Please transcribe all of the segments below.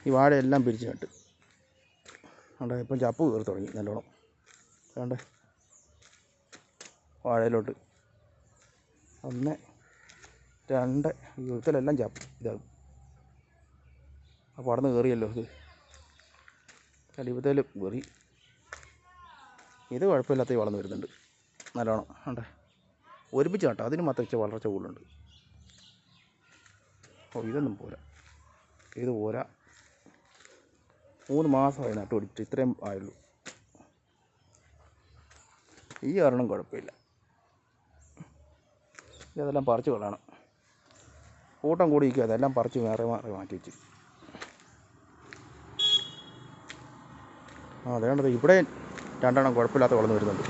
ഈ വാഴയെല്ലാം പിരിച്ച് നട്ട്. കണ്ടേ ഇപ്പം ചപ്പ് കയറി തുടങ്ങി നല്ലോണം. കണ്ടേ വാഴയിലോട്ട് 1 2 ഇതിലെല്ലാം ചപ്പ് ഇതാകും. അപ്പോൾ അടന്ന് കയറിയല്ലോ ഇത്. കലിപ്പത്തേൽ കയറി. ഇത് കുഴപ്പമില്ലാത്ത വളർന്നു വരുന്നുണ്ട് നല്ലോണം. കണ്ടേ ഒരുമിച്ച് നട്ടോ, അതിന് മാത്രം ഇച്ചിരി വളർച്ച കൂടുതലുണ്ട്. ഇതൊന്നും പോരാ, ഇത് പോരാ. 3 മാസമായി നട്ട് പിടിച്ചിട്ട് ഇത്രയും ആയുള്ളൂ. ഈ ഒരെണ്ണം കുഴപ്പമില്ല. ഇതെല്ലാം പറിച്ച് കളയണം. കൂട്ടം കൂടി ഇരിക്കുക, അതെല്ലാം പറിച്ച് വേറെ മാറ്റി വെച്ച്. അതേണ്ടത് ഇവിടെ 2 എണ്ണം കുഴപ്പമില്ലാത്ത വളർന്നു വരുന്നുണ്ട്.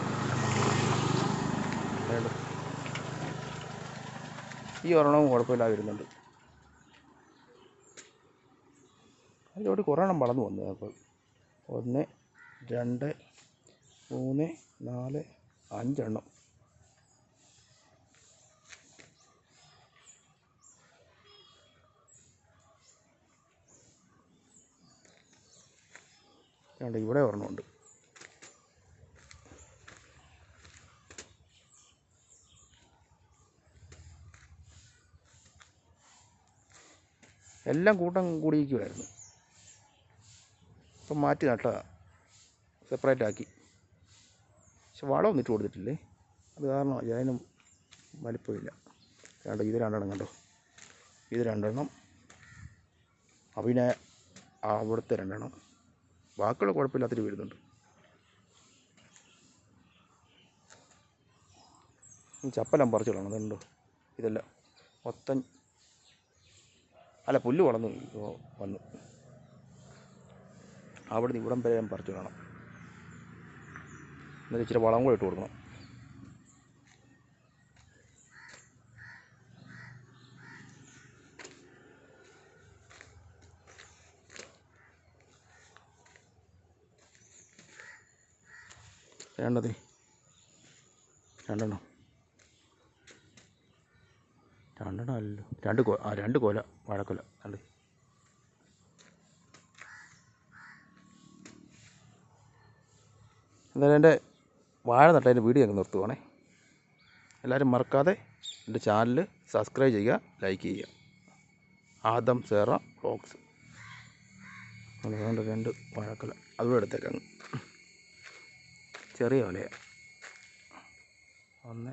ഈ ഒരെണ്ണവും കുഴപ്പമില്ലാതെ വരുന്നുണ്ട്. അതിലോട്ട് കുറേ എണ്ണം വളർന്നു വന്നു. അപ്പോൾ 1 2 3 4 5 എണ്ണം. ഇവിടെ ഒരെണ്ണമുണ്ട്. എല്ലാം കൂട്ടം കൂടിയിരിക്കുമായിരുന്നു. ഇപ്പം മാറ്റി നട്ടതാണ്, സെപ്പറേറ്റ് ആക്കി. പക്ഷെ വളമൊന്നും ഇട്ട് കൊടുത്തിട്ടില്ലേ, അത് കാരണം അതിനും വലിപ്പമില്ല. ഇത് 2 എണ്ണം കണ്ടോ, ഇത് 2 എണ്ണം. പിന്നെ അവിടുത്തെ 2 എണ്ണം. ബാക്കിയുള്ള കുഴപ്പമില്ലാത്തൊരു വരുന്നുണ്ട്. ചപ്പെല്ലാം പറിച്ചു കളയണം. അതുണ്ടോ ഇതെല്ലാം മൊത്തം. അല്ല, പുല്ല് വന്നു. അവിടുന്ന് ഇവിടം വരെ പറിച്ചു കളയണം. എന്നിട്ട് ഇച്ചിരി വളം കൂടെ ഇട്ട് കൊടുക്കണം. രണ്ടെണ്ണം 2 എണ്ണം അല്ലല്ലോ, 2 കൊല വാഴക്കൊല. കണ്ട് എന്തായാലും എൻ്റെ വാഴ നട്ടതിൻ്റെ വീഡിയോ അങ്ങ് നിർത്തുവാണേ. എല്ലാവരും മറക്കാതെ എൻ്റെ ചാനൽ സബ്സ്ക്രൈബ് ചെയ്യുക, ലൈക്ക് ചെയ്യുക. ആദം സേറ വ്ളോഗ്സ്. അതുകൊണ്ട് 2 വാഴക്കൊല അതുകൂടെ എടുത്തേക്കങ്ങ്. ചെറിയ കൊലയാണ്. 1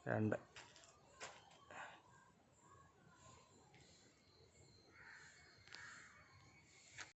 2